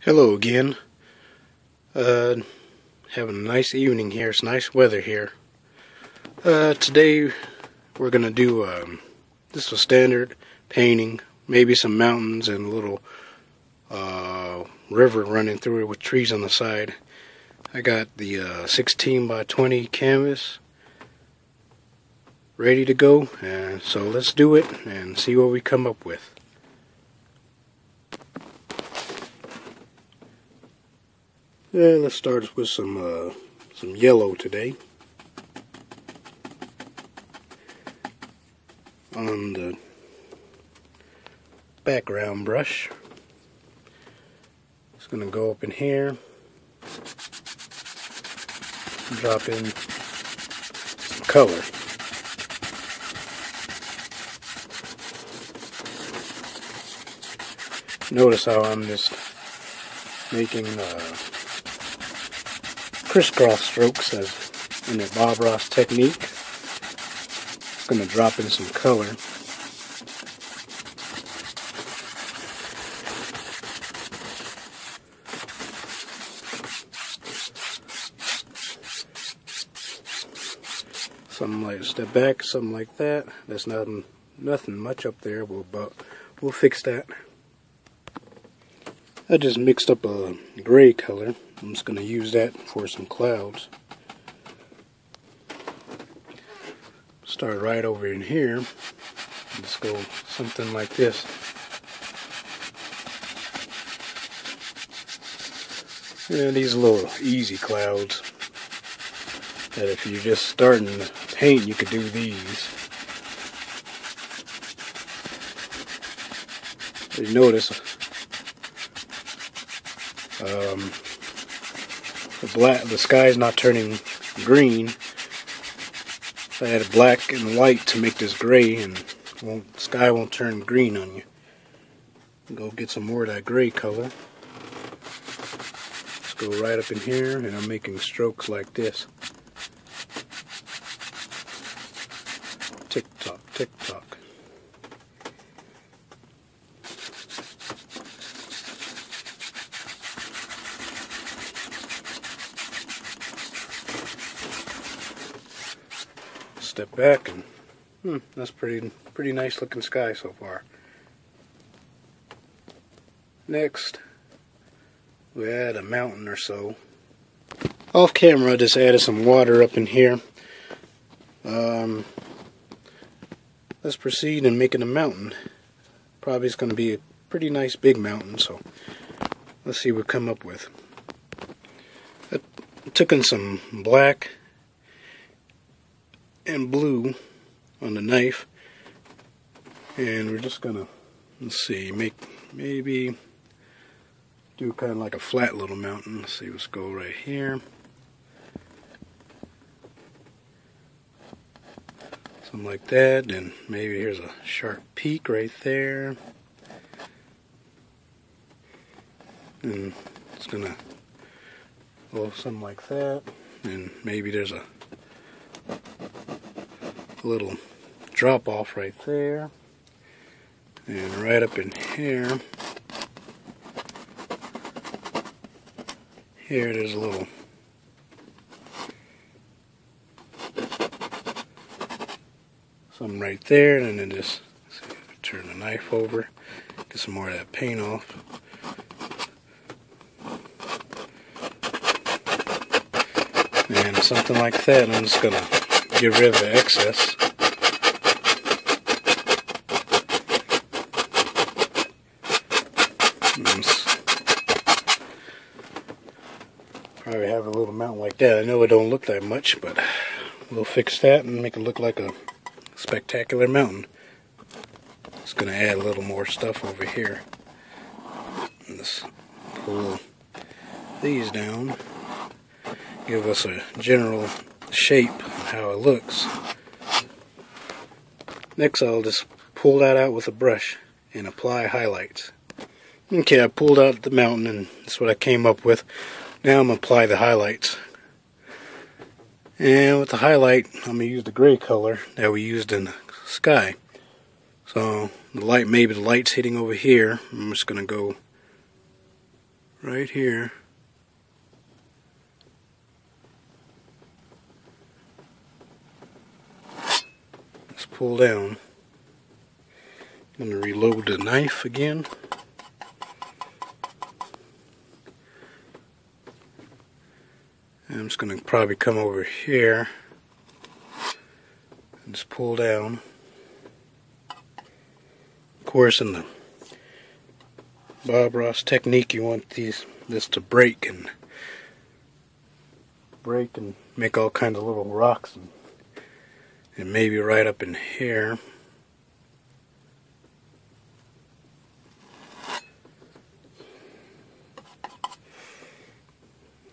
Hello again. Having a nice evening here. It's nice weather here. Today we're gonna do just a standard painting, maybe some mountains and a little river running through it with trees on the side. I got the 16 by 20 canvas ready to go, and so let's do it and see what we come up with. Yeah, let's start with some yellow today. On the background brush. It's going to go up in here. Drop in some color. Notice how I'm just making crisscross strokes as in the Bob Ross technique. Just going to drop in some color. Something like step back, something like that. That's nothing much up there, but we'll fix that. I just mixed up a gray color. I'm just going to use that for some clouds. Start right over in here. Let's go something like this. Yeah, these are little easy clouds that if you're just starting to paint, you could do these. You notice the sky's not turning green. I added black and white to make this gray, and the sky won't turn green on you. Go get some more of that gray color. Let's go right up in here, and I'm making strokes like this. Tick tock, tick tock. Step back, and that's pretty nice looking sky so far. Next, we add a mountain or so. Off camera, I just added some water up in here. Let's proceed in making a mountain. Probably it's going to be a pretty nice big mountain, so let's see what we come up with. I took in some black and blue on the knife, and we're just gonna, let's see, maybe do kind of like a flat little mountain. Let's see, let's go right here, something like that, and maybe here's a sharp peak right there, and it's gonna go something like that, and maybe there's a little drop off right there, and right up in here there's a little something right there, and then just turn the knife over, get some more of that paint off. And something like that. I'm just gonna get rid of the excess. Probably have a little mountain like that. I know it don't look that much, but we'll fix that and make it look like a spectacular mountain. Just gonna add a little more stuff over here. And just pull these down. Give us a general shape of how it looks. Next, I'll just pull that out with a brush and apply highlights. Okay, I pulled out the mountain, and that's what I came up with. Now I'm going to apply the highlights. And with the highlight, I'm going to use the gray color that we used in the sky. So the light, maybe the light's hitting over here. I'm just going to go right here. Let's pull down. I'm going to reload the knife again. And I'm just going to probably come over here and just pull down. Of course, in the Bob Ross technique, you want this to break and make all kinds of little rocks and maybe right up in here.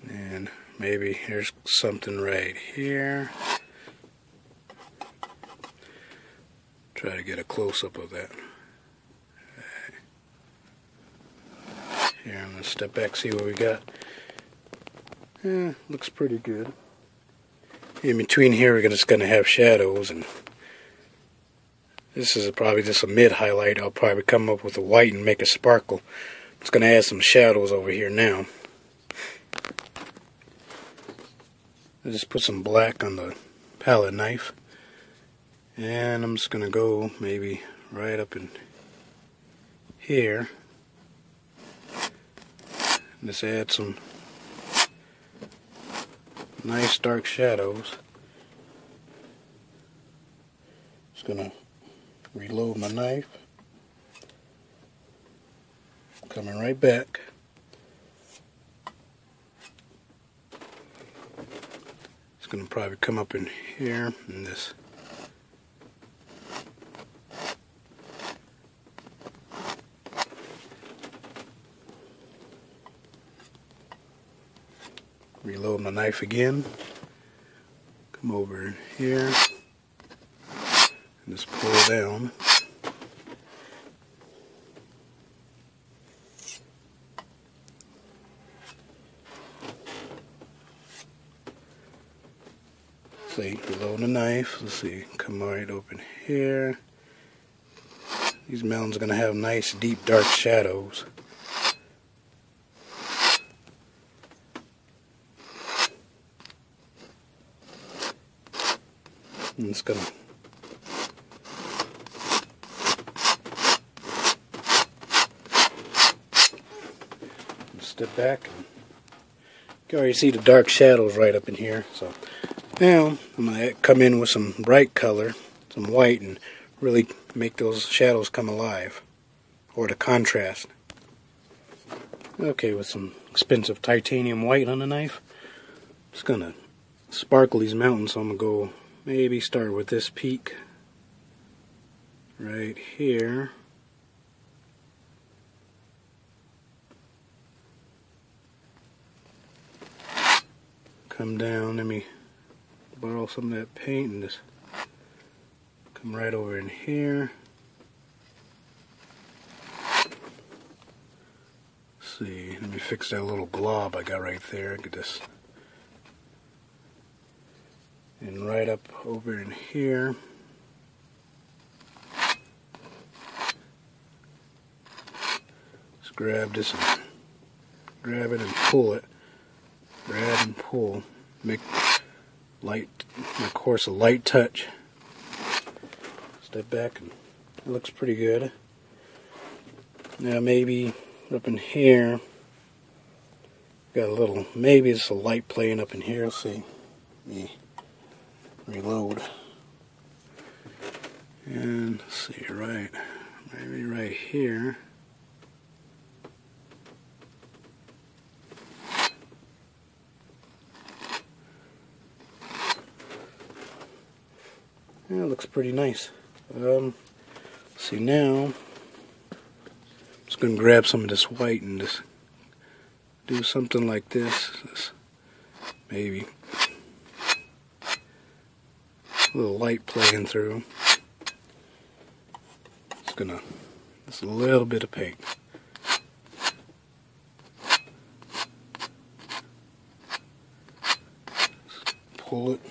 And maybe here's something right here. Try to get a close-up of that. Here, I'm going to step back, see what we got. Looks pretty good. In between here, we're just going to have shadows, and this is probably just a mid-highlight. I'll probably come up with a white and make a sparkle. I'm just going to add some shadows over here now. I just put some black on the palette knife, and I'm just going to go maybe right up in here. Just add some nice dark shadows. Just gonna reload my knife. Coming right back. It's gonna probably come up in here and this. Reload my knife again. Come over in here and just pull down. See, reload the knife. Let's see, come right open here. These mountains are going to have nice deep dark shadows. I'm just gonna step back, and you can already see the dark shadows right up in here. So now I'm gonna come in with some bright color, some white, and really make those shadows come alive, or the contrast. Okay, with some expensive titanium white on the knife, just gonna sparkle these mountains. So I'm gonna go. Maybe start with this peak right here. Come down, let me borrow some of that paint and just come right over in here. Let's see, let me fix that little glob I got right there. Get this. And right up over in here. Just grab this and grab it and pull it. Grab and pull. Make of course, a light touch. Step back, and it looks pretty good. Now maybe up in here, got a little, maybe it's a light playing up in here. Let's see. Reload. And let's see, right, maybe right here. Yeah, it looks pretty nice. See now, I'm just going to grab some of this white and just do something like this. Maybe a little light playing through. Just a little bit of paint. Just pull it.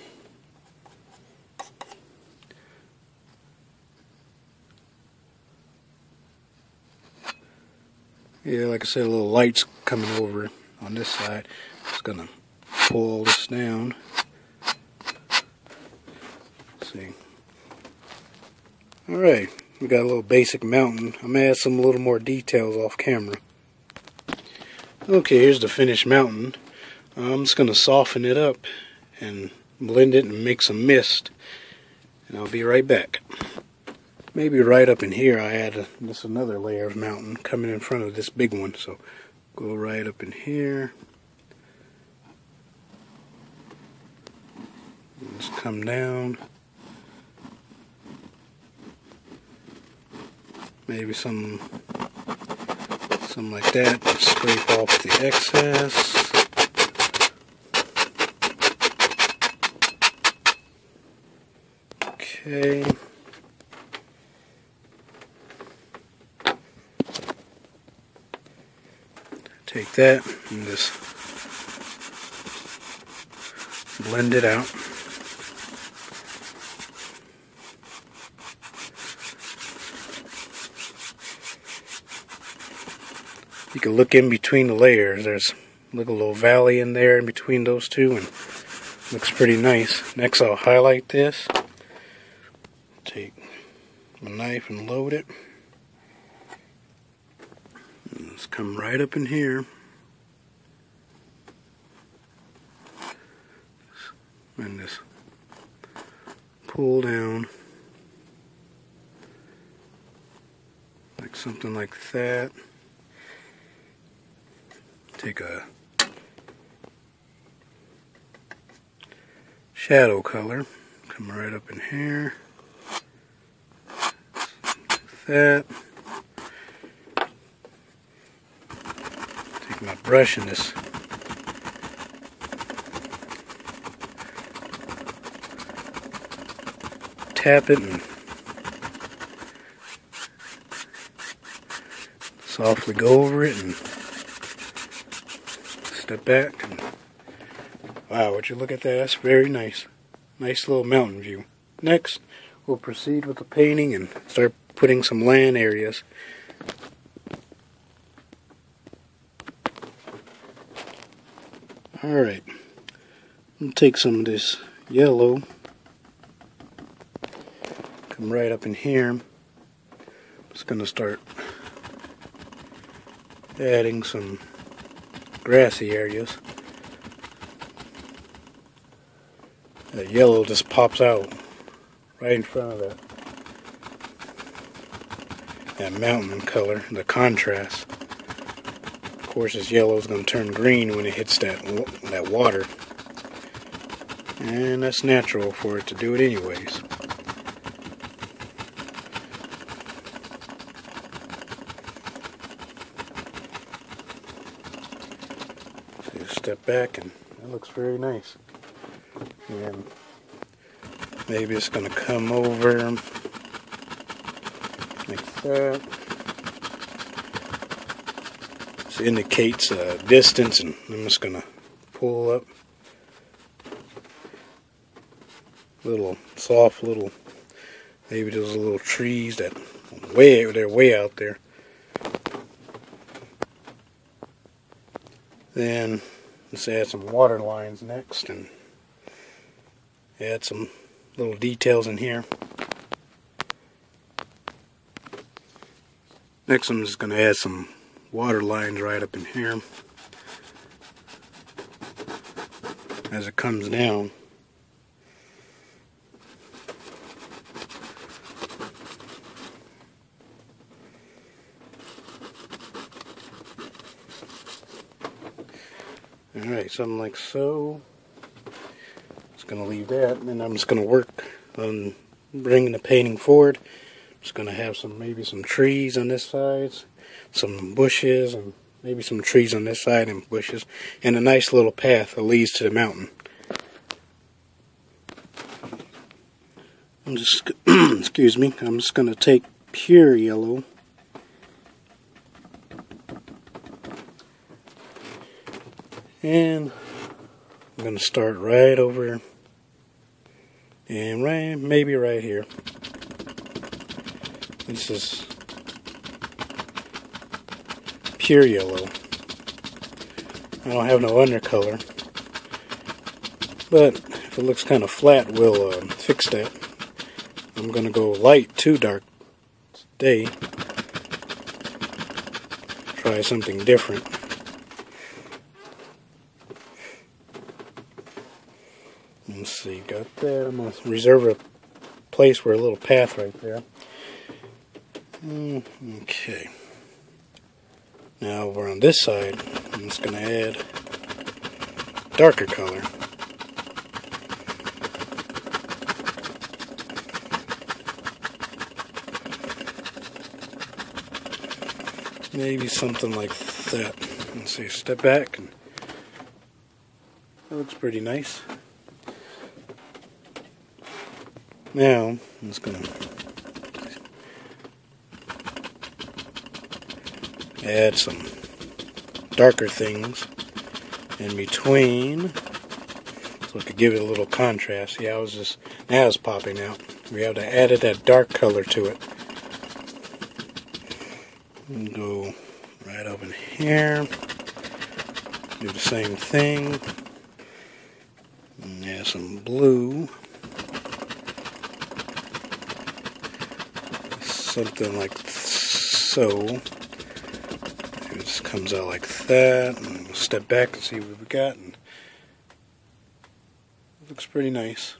Yeah, like I said, a little light's coming over on this side. Just gonna pull this down. See. Alright, we got a little basic mountain. I'm gonna add some little more details off camera. Okay, here's the finished mountain. I'm just gonna soften it up and blend it and make some mist. And I'll be right back. Maybe right up in here I add just another layer of mountain coming in front of this big one. So go right up in here. Just come down. Maybe some like that. Scrape off the excess. Okay. Take that and just blend it out. You can look in between the layers. There's a little valley in there in between those two, and looks pretty nice. Next, I'll highlight this. Take my knife and load it. And just come right up in here. And just pull down. Like something like that. Take a shadow color, come right up in here, like that. Take my brush and just tap it and softly go over it and step back. And wow, would you look at that? That's very nice. Nice little mountain view. Next, we'll proceed with the painting and start putting some land areas. Alright, I'll take some of this yellow, come right up in here. I'm just going to start adding some grassy areas. That yellow just pops out right in front of that mountain color, the contrast. Of course, this yellow is going to turn green when it hits that water, and that's natural for it to do it anyways. Step back, and that looks very nice. And maybe it's going to come over like that. This indicates distance, and I'm just going to pull up little soft little, maybe those little trees that they're way out there. Then let's add some water lines next and add some little details in here. Next, I'm just going to add some water lines right up in here as it comes down. Alright, something like so. Just going to leave that, and then I'm just going to work on bringing the painting forward. Just going to have maybe some trees on this side, some bushes, and maybe some trees on this side and bushes, and a nice little path that leads to the mountain. I'm just, excuse me, I'm just going to take pure yellow. And I'm going to start right over and maybe right here. This is pure yellow. I don't have no undercolor. But if it looks kind of flat, we'll fix that. I'm going to go light to dark today. Try something different. Let's see, got that. I'm going to reserve a place for a little path right there. Okay. Now over on this side, I'm just going to add darker color. Maybe something like that. Let's see, step back, and that looks pretty nice. Now, I'm just going to add some darker things in between so I could give it a little contrast. See how now it's popping out. We have to add that dark color to it. And go right over here. Do the same thing. And add some blue. Something like so. It just comes out like that. And we'll step back and see what we got. And it looks pretty nice.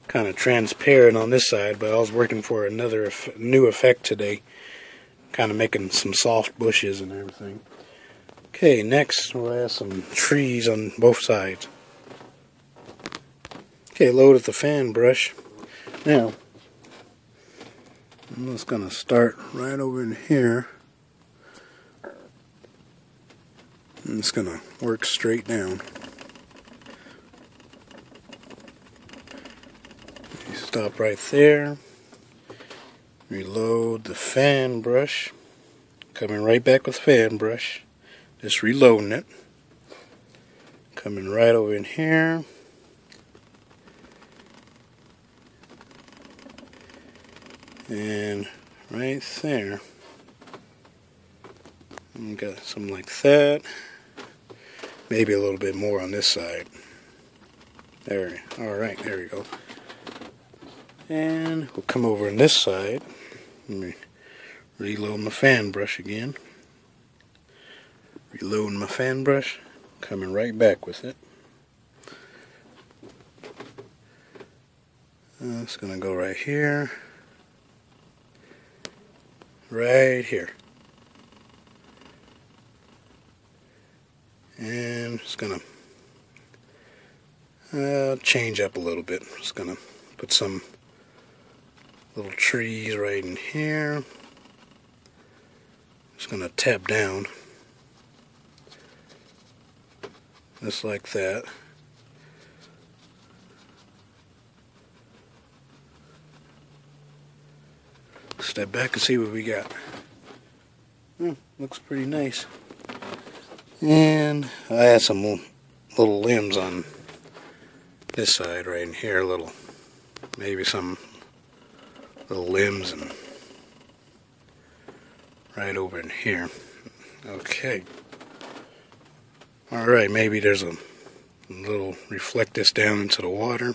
Kind of transparent on this side, but I was working for another new effect today. Kind of making some soft bushes and everything. Okay, next we'll add some trees on both sides. Okay, load at the fan brush. Now, I'm just going to start right over in here. I'm just going to work straight down. Stop right there. Reload the fan brush. Coming right back with fan brush. Just reloading it. Coming right over in here. And right there. And got something like that. Maybe a little bit more on this side. There. Alright, there we go. And we'll come over on this side. Let me reload my fan brush again. Reloading my fan brush. Coming right back with it. It's going to go right here. Right here. And it's going to change up a little bit. Just going to put some little trees right in here. Just going to tap down. Just like that. Step back and see what we got. Looks pretty nice. And I add some little limbs on this side right in here. Maybe some little limbs and right over in here. Okay. Alright, maybe there's a little reflect this down into the water.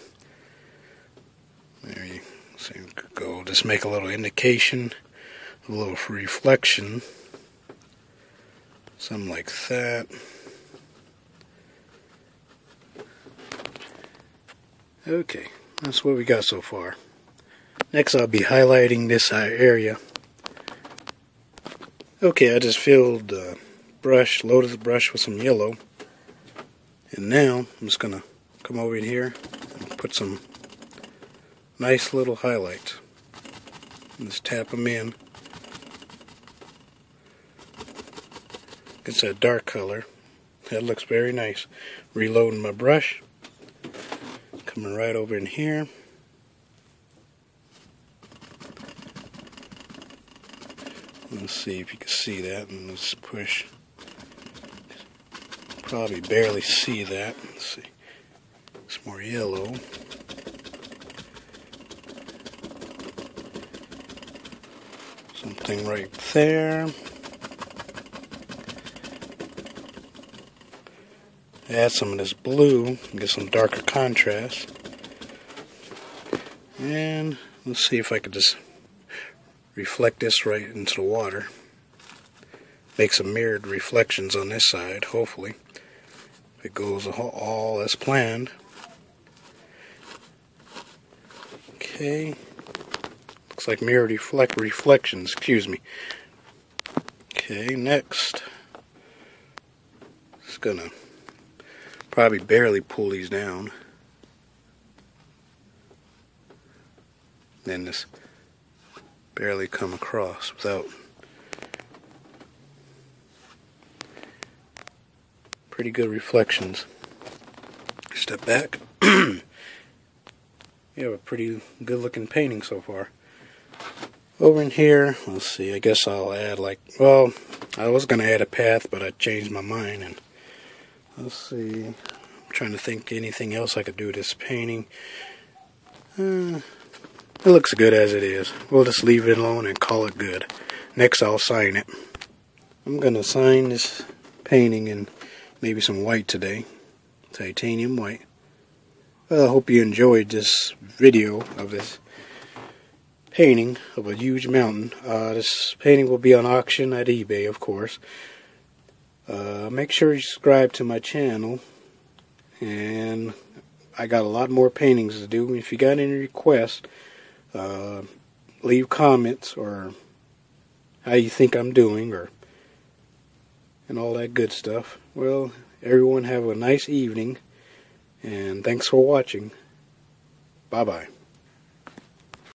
Maybe so we could go just make a little indication, a little reflection. Something like that. Okay, that's what we got so far. Next I'll be highlighting this area. Okay, I just filled the brush, loaded the brush with some yellow. And now I'm just going to come over in here and put some nice little highlights. Just tap them in. It's a dark color. That looks very nice. Reloading my brush. Coming right over in here. Let's see if you can see that. And let's push. Probably barely see that. Let's see. It's more yellow. Something right there. add some of this blue, get some darker contrast. And let's see if I could just reflect this right into the water. Make some mirrored reflections on this side, hopefully. If it goes all as planned. Okay. Looks like mirrored reflections, excuse me. Okay, next. Just gonna probably barely pull these down. Then just barely come across without pretty good reflections. Step back. You have a pretty good looking painting so far. Over in here, let's see, I guess I'll add well, I was going to add a path, but I changed my mind. And let's see, I'm trying to think anything else I could do with this painting. It looks good as it is. We'll just leave it alone and call it good. Next I'll sign it. I'm going to sign this painting in maybe some white today. Titanium white. Well, I hope you enjoyed this video of this painting of a huge mountain. This painting will be on auction at eBay, of course. Make sure you subscribe to my channel. And I got a lot more paintings to do. If you got any requests, leave comments or how you think I'm doing and all that good stuff. Well, everyone have a nice evening, and thanks for watching. Bye-bye.